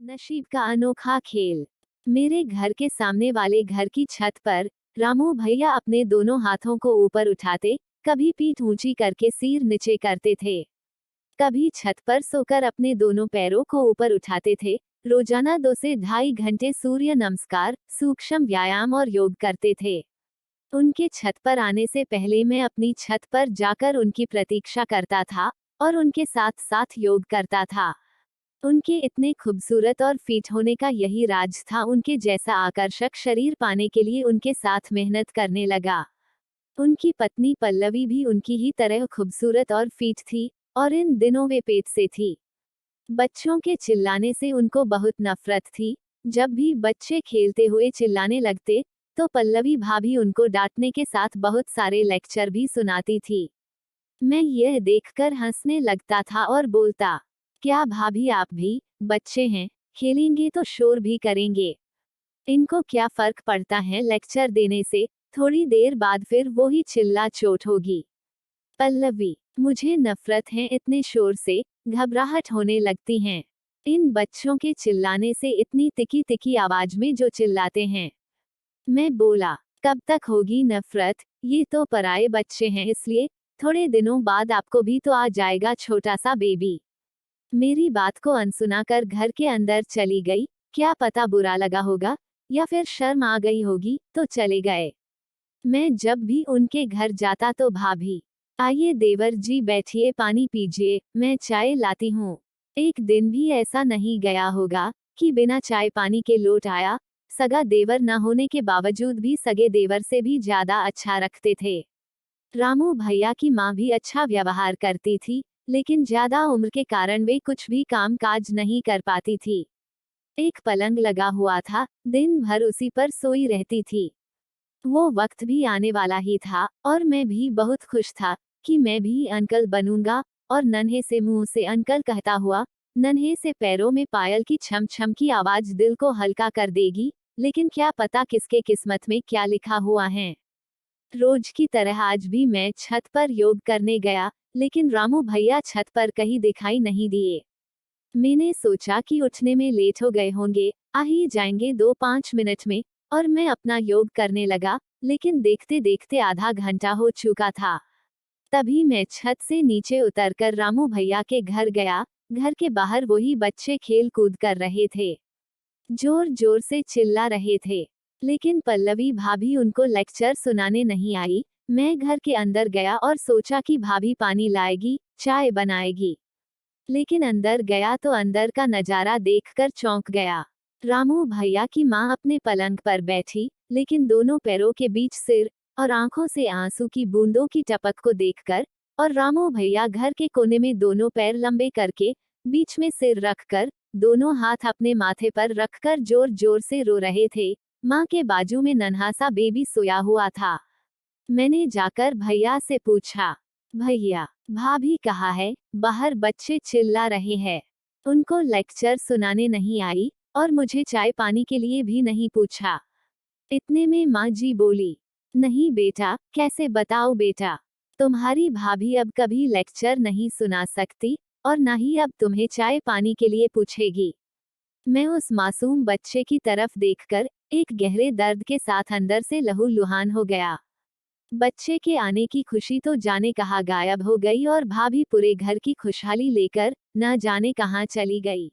नसीब का अनोखा खेल। मेरे घर के सामने वाले घर की छत पर रामू भैया अपने दोनों हाथों को ऊपर उठाते, कभी पीठ ऊंची करके सिर नीचे करते थे, कभी छत पर सोकर अपने दोनों पैरों को ऊपर उठाते थे। रोजाना 2 से ढाई घंटे सूर्य नमस्कार, सूक्ष्म व्यायाम और योग करते थे। उनके छत पर आने से पहले मैं अपनी छत पर जाकर उनकी प्रतीक्षा करता था और उनके साथ साथ योग करता था। उनके इतने खूबसूरत और फिट होने का यही राज था। उनके जैसा आकर्षक शरीर पाने के लिए उनके साथ मेहनत करने लगा। उनकी पत्नी पल्लवी भी उनकी ही तरह खूबसूरत और फिट थी, और इन दिनों वे पेट से थी। बच्चों के चिल्लाने से उनको बहुत नफरत थी। जब भी बच्चे खेलते हुए चिल्लाने लगते, तो पल्लवी भाभी उनको डांटने के साथ बहुत सारे लेक्चर भी सुनाती थी। मैं यह देखकर हंसने लगता था और बोलता, क्या भाभी आप भी बच्चे हैं, खेलेंगे तो शोर भी करेंगे, इनको क्या फर्क पड़ता है लेक्चर देने से, थोड़ी देर बाद फिर वो ही चिल्ला चोट होगी। पल्लवी, मुझे नफरत है इतने शोर से, घबराहट होने लगती हैं। इन बच्चों के चिल्लाने से, इतनी तिखी तिखी आवाज में जो चिल्लाते हैं। मैं बोला, कब तक होगी नफरत, ये तो पराये बच्चे हैं, इसलिए थोड़े दिनों बाद आपको भी तो आ जाएगा छोटा सा बेबी। मेरी बात को अनसुना कर घर के अंदर चली गई। क्या पता बुरा लगा होगा या फिर शर्म आ गई होगी, तो चले गए। मैं जब भी उनके घर जाता तो भाभी, आइए देवर जी बैठिए, पानी पीजिए, मैं चाय लाती हूँ। एक दिन भी ऐसा नहीं गया होगा कि बिना चाय पानी के लौट आया। सगा देवर न होने के बावजूद भी सगे देवर से भी ज्यादा अच्छा रखते थे। रामू भैया की माँ भी अच्छा व्यवहार करती थी, लेकिन ज्यादा उम्र के कारण वे कुछ भी काम काज नहीं कर पाती थी। एक पलंग लगा हुआ था, दिन भर उसी पर सोई रहती थी। वो वक्त भी आने वाला ही था, और मैं भी बहुत खुश था कि मैं भी अंकल बनूंगा। और नन्हे से मुंह से अंकल कहता हुआ, नन्हे से पैरों में पायल की छम छम की आवाज दिल को हल्का कर देगी। लेकिन क्या पता किसके किस्मत में क्या लिखा हुआ है। रोज की तरह आज भी मैं छत पर योग करने गया, लेकिन रामू भैया छत पर कहीं दिखाई नहीं दिए। मैंने सोचा कि उठने में लेट हो गए होंगे, आ ही जाएंगे 2-5 मिनट में, और मैं अपना योग करने लगा। लेकिन देखते देखते आधा घंटा हो चुका था। तभी मैं छत से नीचे उतरकर रामू भैया के घर गया। घर के बाहर वही बच्चे खेल कूद कर रहे थे, जोर जोर से चिल्ला रहे थे, लेकिन पल्लवी भाभी उनको लेक्चर सुनाने नहीं आई। मैं घर के अंदर गया और सोचा कि भाभी पानी लाएगी, चाय बनाएगी। लेकिन अंदर गया तो अंदर का नजारा देखकर चौंक गया। रामू भैया की माँ अपने पलंग पर बैठी, लेकिन दोनों पैरों के बीच सिर, और आंखों से आंसू की बूंदों की टपक को देखकर, और रामू भैया घर के कोने में दोनों पैर लंबे करके, बीच में सिर रखकर, दोनों हाथ अपने माथे पर रखकर जोर जोर से रो रहे थे। माँ के बाजू में नन्हा सा बेबी सोया हुआ था। मैंने जाकर भैया से पूछा, भैया, भाभी कहाँ है, बाहर बच्चे चिल्ला रहे हैं। उनको लेक्चर सुनाने नहीं आई, और मुझे चाय पानी के लिए भी नहीं पूछा। इतने में माँ जी बोली, नहीं बेटा, कैसे बताओ बेटा, तुम्हारी भाभी अब कभी लेक्चर नहीं सुना सकती, और न ही अब तुम्हें चाय पानी के लिए पूछेगी। मैं उस मासूम बच्चे की तरफ देखकर एक गहरे दर्द के साथ अंदर से लहूलुहान हो गया। बच्चे के आने की खुशी तो जाने कहाँ गायब हो गई, और भाभी पूरे घर की खुशहाली लेकर न जाने कहाँ चली गई।